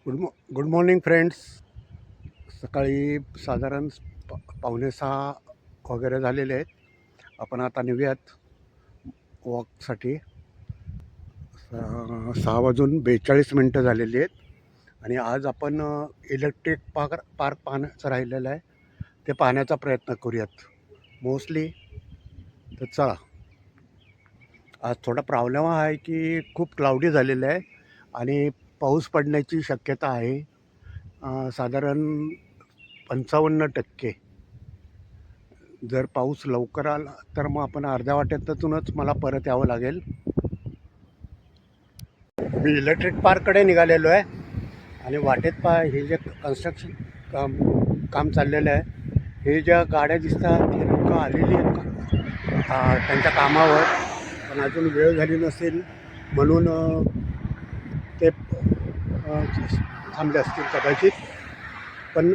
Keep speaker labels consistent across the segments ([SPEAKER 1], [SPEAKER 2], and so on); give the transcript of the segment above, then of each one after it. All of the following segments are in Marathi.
[SPEAKER 1] Good morning friends. सकाळी साधारण पावणे 6 वगैरे झालेले आहेत. आपण आता निघूयात वॉकसाठी. 6 वाजून 42 मिनटं झालेली आहेत आणि आज आपण इलेक्ट्रिक पार्क पाहण्याचं राहिलेलं आहे, ते पाहण्याचा प्रयत्न करूयात मोस्टली. तर चला. आज थोडा प्रॉब्लेम आहे की खूप क्लाउडी झालेलं आहे आणि पाऊस पडण्याची शक्यता आहे. साधारण 55%. जर पाऊस लवकर आला तर मग आपण अर्ध्या वाटेतूनच मला परत यावं लागेल. मी इलेक्ट्रिक पार्ककडे निघालेलो आहे आणि वाटेत हे जे कन्स्ट्रक्शन काम चाललेलं आहे, हे ज्या गाड्या दिसतात हे लोक आलेली आहेत त्यांच्या कामावर, पण अजून वेळ झाली नसेल म्हणून ते थांबले असतील कदाचित. पण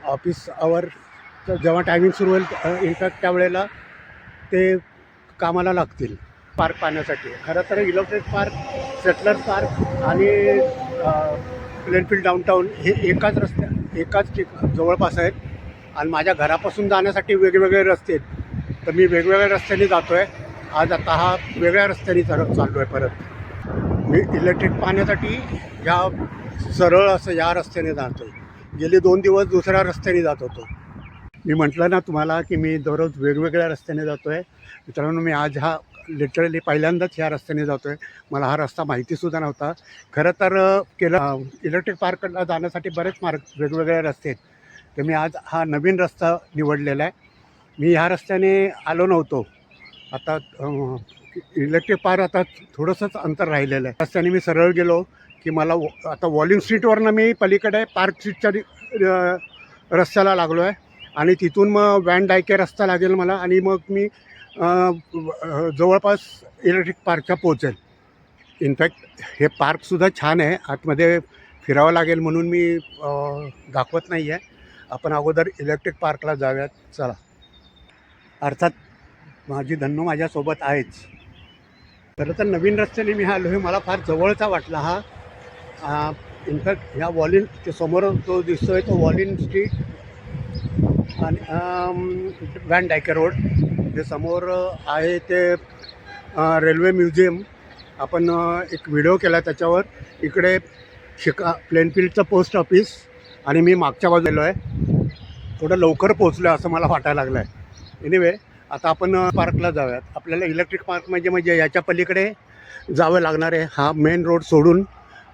[SPEAKER 1] ऑफिस आवरचं जेव्हा टायमिंग सुरू होईल इनफॅक्ट त्यावेळेला ते कामाला लागतील पार्क पाहण्यासाठी. खरं तर इलेक्ट्रिक पार्क, सेटलर पार्क आणि प्लेनफील्ड डाऊनटाऊन हे एकाच जवळपास आहेत आणि माझ्या घरापासून जाण्यासाठी वेगवेगळे रस्ते आहेत. तर मी वेगवेगळ्या रस्त्याने जातो आहे. आज आता हा वेगळ्या रस्त्याने चाललो आहे परत. मी इलेक्ट्रिक पाहण्यासाठी सरळ असं या रस्त्याने जातो आहे. गेले 2 दिवस दुसऱ्या रस्त्याने जात होतो. मी म्हटलं ना तुम्हाला की मी दररोज वेगवेगळ्या रस्त्याने जातो आहे. मित्रांनो, मी आज लिटरली पहिल्यांदाच ह्या रस्त्याने जातो आहे. मला हा रस्ता माहितीसुद्धा नव्हता. खरं तर इलेक्ट्रिक पार्कला जाण्यासाठी बरेच वेगवेगळे रस्ते आहेत. तर मी आज हा नवीन रस्ता निवडलेला आहे. मी ह्या रस्त्याने आलो नव्हतो. आता इलेक्ट्रिक पार्क आता थोडंसंच अंतर राहिलेलं आहे. रस्त्याने मी सरळ गेलो की मला आता वॉलिंग स्ट्रीटवरनं मी पलीकडे पार्क स्ट्रीटच्या रस्त्याला लागलो आहे आणि तिथून मग वॅन डायके रस्ता लागेल मला आणि मग मी जवळपास इलेक्ट्रिक पार्कच्या पोहोचेल. इनफॅक्ट हे पार्कसुद्धा छान आहे. आतमध्ये फिरावं लागेल म्हणून मी दाखवत नाही आहे. आपण अगोदर इलेक्ट्रिक पार्कला जाऊयात. चला. अर्थात माझी धन्नो माझ्यासोबत आहेच. खरं तर नवीन रस्त्याने मी आलो आहे. मला फार जवळचा वाटला हा. इनफॅक्ट ह्या ते समोर जो दिसतो आहे तो वॉलिन स्ट्रीट आणि वॅन डायके रोड. जे समोर आहे ते रेल्वे म्युझियम. आपण एक व्हिडिओ केला त्याच्यावर. इकडे प्लेनफील्डचं पोस्ट ऑफिस आणि मी मागच्या बाजूला आहे. थोडं लवकर पोचलो आहे असं मला वाटायला लागलं आहे. एनिवे, आता आपण पार्कला जाऊयात. आपल्याला इलेक्ट्रिक पार्क म्हणजे याच्या पलीकडे जावं लागणार आहे, हा मेन रोड सोडून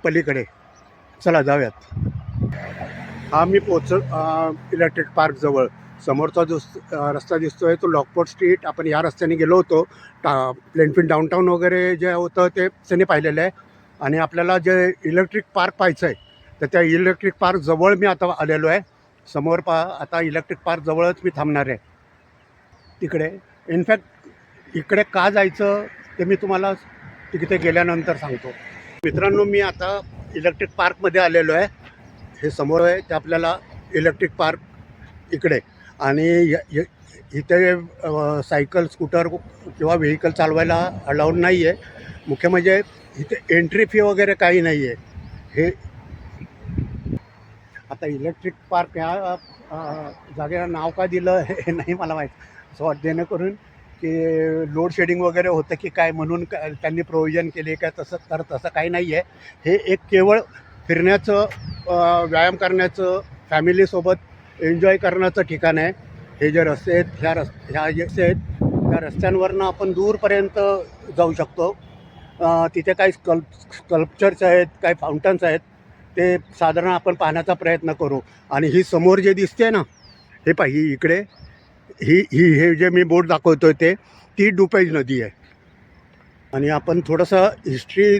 [SPEAKER 1] पलीकडे. चला जाऊयात. हा मी इलेक्ट्रिक पार्कजवळ समोरचा जो रस्ता दिसतो आहे तो लॉकपोर्ट स्ट्रीट. आपण या रस्त्याने गेलो होतो. प्लेनफील्ड डाऊनटाऊन वगैरे जे होतं ते त्याने पाहिलेलं आहे. आणि आपल्याला जे इलेक्ट्रिक पार्क पाहायचं आहे तर त्या इलेक्ट्रिक पार्कजवळ मी आता आलेलो आहे. समोर आता इलेक्ट्रिक पार्कजवळच मी थांबणार आहे तिकडे. इनफॅक्ट इकडे का जायचं ते मी तुम्हाला तिकडे गेल्यानंतर सांगतो. मित्रांनो, मी आता इलेक्ट्रिक पार्कमध्ये आलेलो आहे. हे समोर आहे ते आपल्याला इलेक्ट्रिक पार्क इकडे. आणि इथे सायकल, स्कूटर किंवा व्हेकल चालवायला अलाउड नाही आहे. मुख्य म्हणजे इथे एंट्री फी वगैरे काही नाही आहे. हे आता इलेक्ट्रिक पार्क ह्या जागेला नाव का दिलं हे नाही मला माहीत. असं वाटतं जेणेकरून की लोड शेडिंग वगैरे होतं की काय म्हणून त्यांनी प्रोव्हिजन केले काय, तसं काही नाही आहे. हे एक केवळ फिरण्याचं, व्यायाम करण्याचं, फॅमिलीसोबत एन्जॉय करण्याचं ठिकाण आहे. हे जे रस्ते आहेत ह्या जे रस्ते आहेत त्या रस्त्यांवरनं आपण दूरपर्यंत जाऊ शकतो. तिथे काही स्कल्पचर्स आहेत, काही फाउंटन्स आहेत. ते साधारण आपण पाहण्याचा प्रयत्न करू. आणि ही समोर जे दिसते ना, हे ही इकडे हे जे मी बोर्ड दाखवतो आहे ती डुपेज नदी आहे. आणि आपण थोडंसं हिस्ट्री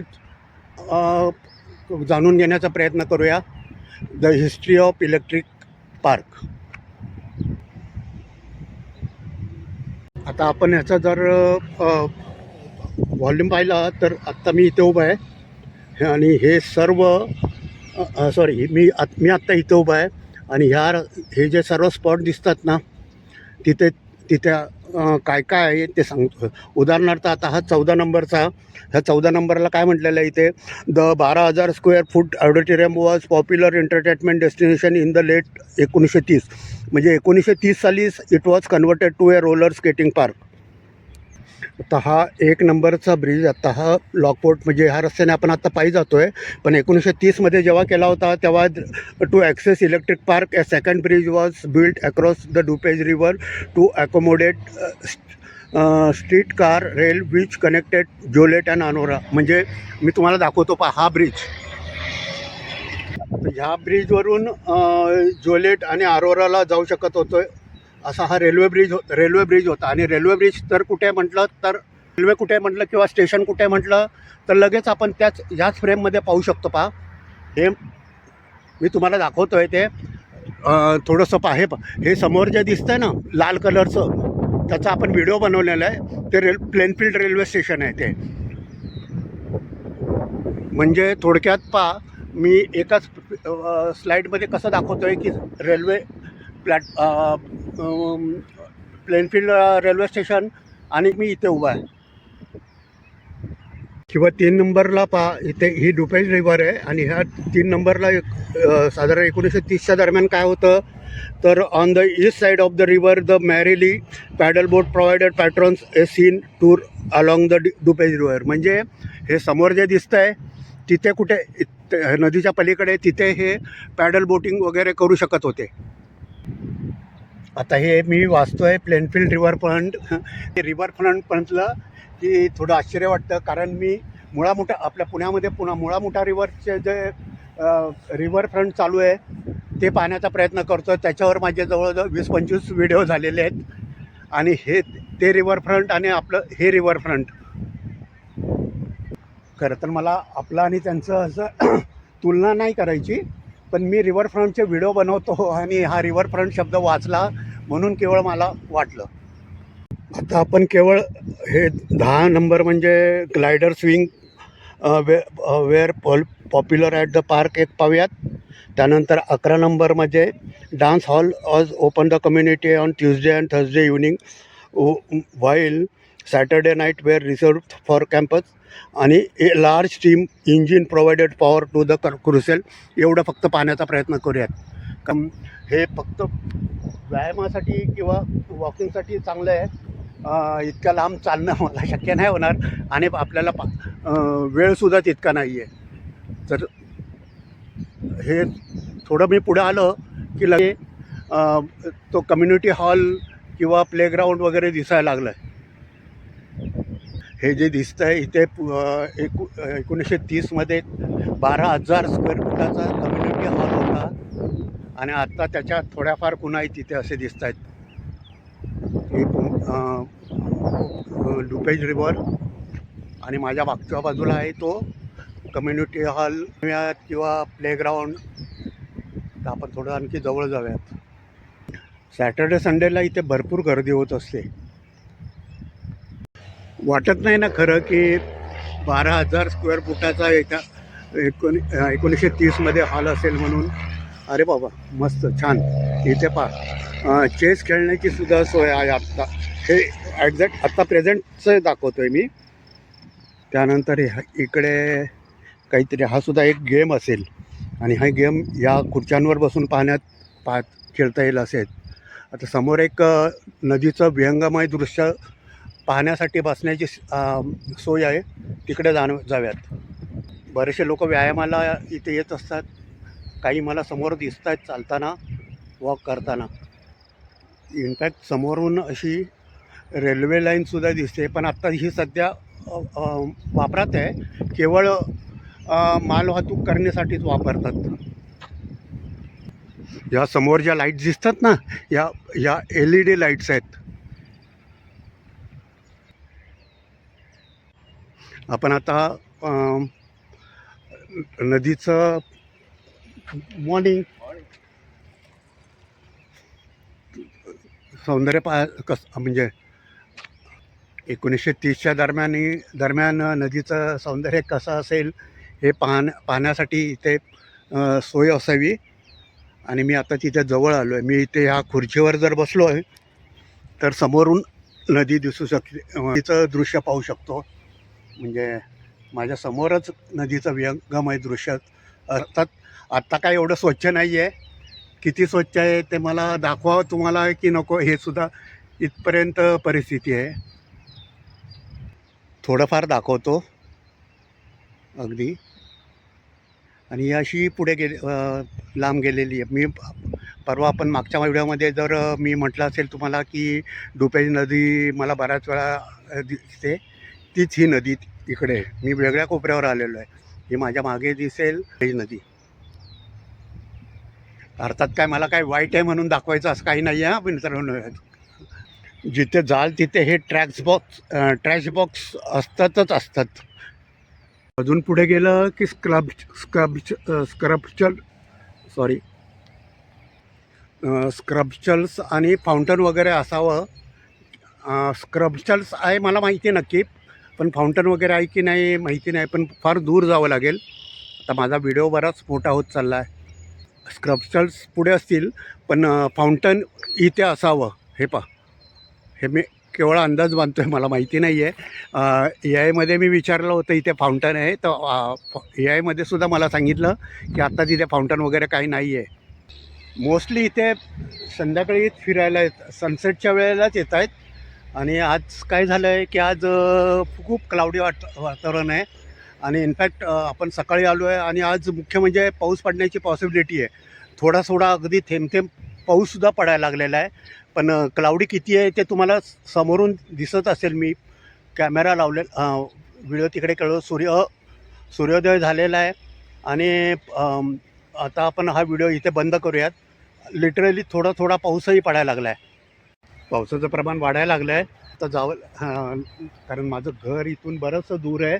[SPEAKER 1] जाणून घेण्याचा प्रयत्न करूया. The history of electric park. आता आपण ह्याचा जर व्हॉल्यूम पाहिला तर आत्ता मी इथे उभा आहे आणि हे सर्व मी आत्ता इथे उभा आहे आणि हे जे सर्व स्पॉट दिसतात ना तिथे काय काय आहे ते सांगतो. उदाहरणार्थ आता हा 14 नंबरचा, ह्या 14 नंबरला काय म्हटलेलं आहे इथे, the 12,000 square foot auditorium was popular entertainment destination in the late 1930. म्हणजे 1930 सालीच it was converted to a roller skating park. आता हा 1 नंबरचा ब्रिज, आता हा लॉकपोर्ट म्हणजे ह्या रस्त्याने आपण आता पायी जातो आहे, पण 1930मध्ये जेव्हा केला होता तेव्हा to access electric park a second bridge was built across the DuPage river to accommodate street car rail which connected Joliet and Aurora. म्हणजे मी तुम्हाला दाखवतो पहा हा ब्रिज. ह्या ब्रिजवरून जोलेट आणि अरोराला जाऊ शकत होतो असा हा रेल्वे ब्रिज होता. आणि रेल्वे ब्रिज तर कुठे म्हटलं तर रेल्वे कुठे म्हटलं किंवा स्टेशन कुठे म्हटलं तर लगेच आपण ह्याच फ्रेममध्ये पाहू शकतो. पहा हे मी तुम्हाला दाखवतो आहे ते थोडंसं हे समोर जे दिसतं आहे ना लाल कलरचं, त्याचा आपण व्हिडिओ बनवलेला आहे. ते प्लेनफील्ड रेल्वे स्टेशन आहे ते. म्हणजे थोडक्यात पहा मी एकाच स्लाईडमध्ये कसं दाखवतो आहे की रेल्वे प्लेनफील्ड रेल्वे स्टेशन आणि मी इथे उभा आहे. किंवा 3 नंबरला पहा इथे ही डुपेज रिव्हर आहे. आणि ह्या 3 नंबरला साधारण 1930च्या दरम्यान काय होतं तर on the east side of the river the Marilee paddle boat provided patrons a scene tour along the DuPage river. म्हणजे हे समोर जे दिसतं आहे तिथे कुठे नदीच्या पलीकडे तिथे हे पॅडल बोटिंग वगैरे करू शकत होते. आता हे मी वाचतो आहे प्लेनफील्ड रिव्हरफ्रंट. हे रिव्हरफ्रंट म्हटलं की थोडं आश्चर्य वाटतं, कारण मी आपल्या पुण्यामध्ये मुळामुठा रिव्हरचे जे रिव्हरफ्रंट चालू आहे ते पाहण्याचा प्रयत्न करतो. त्याच्यावर माझे जवळजवळ 20-25 व्हिडिओ झालेले आहेत. आणि ते रिव्हरफ्रंट आणि आपलं हे रिव्हरफ्रंट, खरं तर मला आपलं आणि त्यांचं असं तुलना नाही करायची, पण मी रिव्हरफ्रंटचे व्हिडिओ बनवतो आणि हा रिव्हरफ्रंट शब्द वाचला म्हणून केवळ मला वाटलं. आता आपण केवळ हे 10 नंबर म्हणजे glider swing were popular at the park एक पाहूयात. त्यानंतर 11 नंबरमध्ये dance hall was open the community on Tuesday and Thursday evening while Saturday night were reserve for campus. आणि a large steam engine provided power to the carousel. एवढं फक्त पाहण्याचा प्रयत्न करूयात. कारण हे फक्त व्यायामासाठी किंवा वॉकिंगसाठी चांगलं आहे. इतक्या लांब चालणं मला शक्य नाही होणार आणि आपल्याला वेळसुद्धा तितका नाही आहे. तर हे थोडं मी पुढं आलं की लगे तो कम्युनिटी हॉल किंवा प्लेग्राऊंड वगैरे दिसायला लागलं आहे. हे जे दिसतं आहे इथे 1930मध्ये 12,000 स्क्वेअर फुटाचा कम्युनिटी हॉल होता. आणि आत्ता त्याच्या थोड्याफार कुणाही तिथे असे दिसत आहेत. हे डुपेज रिव्हर आणि माझ्या मागच्या बाजूला आहे तो कम्युनिटी हॉल किंवा प्लेग्राऊंड. तर आपण थोडं आणखी जवळ जाऊयात. सॅटर्डे संडेला इथे भरपूर गर्दी होत असते. वाटत नाही ना खरं की 12,000 स्क्वेअर फुटाचा 1930मध्ये हॉल असेल म्हणून. अरे बाबा मस्त छान. इथे पहा चेस खेळण्याची सुद्धा सोय आहे. आत्ता हे ॲक्झॅक्ट आत्ता प्रेझेंटचं दाखवतो आहे मी. त्यानंतर इकडे काहीतरी हा सुद्धा एक गेम असेल आणि हा गेम या खुर्च्यांवर बसून खेळता येईल असेल. आता समोर एक नदीचं विहंगमय दृश्य पाहण्यासाठी बसण्याची सोय आहे, तिकडे जाऊयात. बरेचसे लोक व्यायामाला इथे येत असतात. काही मला समोर दिसत आहेत चालताना, वॉक करताना. इनफॅक्ट समोरून अशी रेल्वे लाईनसुद्धा दिसते, पण आत्ता ही सध्या वापरात आहे. केवळ मालवाहतूक करण्यासाठीच वापरतात. या समोर ज्या लाईट्स दिसतात ना, या LED लाईट्स आहेत. आपण आता नदीचं मॉर्निंग सौंदर्य म्हणजे 1930च्या दरम्यान नदीचं सौंदर्य कसं असेल हे पाहण्यासाठी इथे सोय असावी. आणि मी आता तिथे जवळ आलो आहे. मी इथे ह्या खुर्चीवर जर बसलो आहे तर समोरून नदी दिसू शकते, नदीचं दृश्य पाहू शकतो. म्हणजे माझ्या समोरच नदीचं विहंगमय दृश्य. अर्थात आत्ता काय एवढं स्वच्छ नाही आहे. किती स्वच्छ आहे ते मला दाखवावं तुम्हाला की नको हे सुद्धा इथपर्यंत परिस्थिती आहे. थोडंफार दाखवतो अगदी. आणि ही अशी पुढे लांब गेलेली आहे. मी परवा आपण मागच्या व्हिडिओमध्ये जर मी म्हटलं असेल तुम्हाला की डुपेज नदी मला बऱ्याच वेळा दिसते, तीच ही नदी इकडे आहे. मी वेगळ्या कोपऱ्यावर आलेलो आहे. ही माझ्या मागे दिसेल डुपेज नदी. अर्थात काय मला काय वाईट आहे म्हणून दाखवायचं असं काही नाही आहे मित्रांनो. जिथे जाल तिथे हे ट्रॅश बॉक्स असतातच असतात. अजून पुढे गेलं की स्क्रबचल्स आणि फाउंटन वगैरे असावं. स्क्रबचल्स आहे मला माहिती नक्की, पण फाउंटन वगैरे आहे की नाही माहिती नाही. पण फार दूर जावं लागेल. आता माझा व्हिडिओ बराच मोठा होत चालला आहे. स्क्रबचल्स पुढे असतील, पण फाउंटन इथे असावं. हे पहा, हे मी केवळ अंदाज बांधतो आहे, मला माहिती नाही आहे. ए आयमध्ये मी विचारलं होतं इथे फाउंटन आहे, तर ए आयमध्ये सुद्धा मला सांगितलं की आत्ता तिथे फाउंटन वगैरे काही नाही आहे. मोस्टली इथे संध्याकाळी फिरायला सनसेटच्या वेळेलाच येत आहेत. आणि आज काय झालं आहे की आज खूप क्लाउडी वातावरण आहे. आणि इनफॅक्ट आपण सकाळी आलो आहे आणि आज मुख्य म्हणजे पाऊस पडण्याची पॉसिबिलिटी आहे. थोडा थोडा अगदी थेंब थेंब पाऊससुद्धा पडायला लागलेला आहे. पण क्लाउडी किती आहे ते तुम्हाला समोरून दिसत असेल. मी कॅमेरा व्हिडिओ तिकडे कळव सूर्योदय झालेला आहे. आणि आता आपण हा व्हिडिओ इथे बंद करूयात. लिटरली थोडा थोडा पाऊसही पडायला लागला आहे. पावसाचं प्रमाण वाढायला लागलं आहे. तर कारण माझं घर इथून बरंचसं दूर आहे.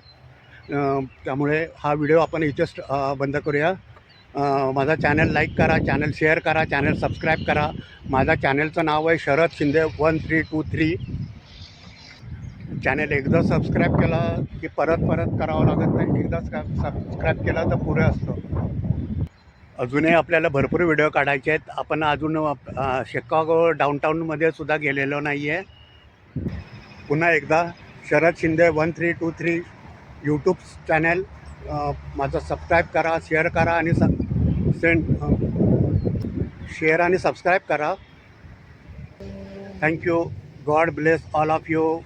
[SPEAKER 1] त्यामुळे हा व्हिडिओ आपण इथेच बंद करूया. माझा चॅनल लाईक करा, चॅनल शेअर करा, चॅनल सबस्क्राईब करा. माझ्या चॅनलचं नाव आहे शरद शिंदे 1323. चॅनल एकदा सबस्क्राईब केला की परत करावं लागत नाही. एकदा सबस्क्राईब केला तर पुरे असतं. अजूनही आपल्याला भरपूर व्हिडिओ काढायचे आहेत. आपण अजून शिकागो डाऊनटाऊनमध्ये सुद्धा गेलेलो नाही आहे. पुन्हा एकदा शरद शिंदे 1323 यूट्यूब चॅनल माझं सबस्क्राईब करा, शेअर करा आणि शेअर आणि सबस्क्राईब करा. Thank you. God bless all of you.